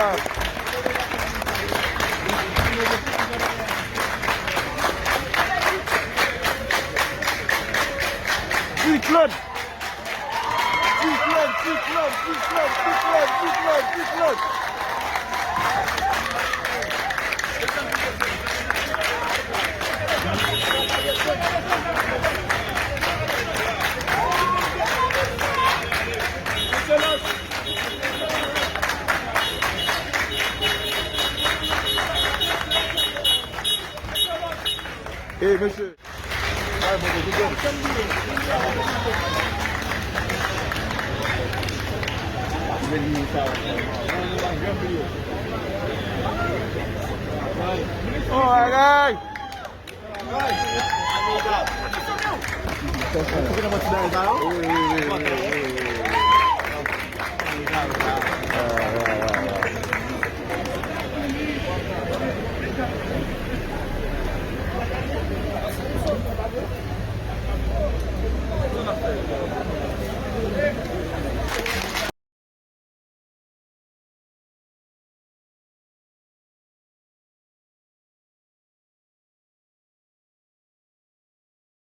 Cyclone. Cyclone, cyclone, cyclone, cyclone, cyclone, cyclone. Eh monsieur. Ah, bon, oh, agai. Kita masih dari tahu?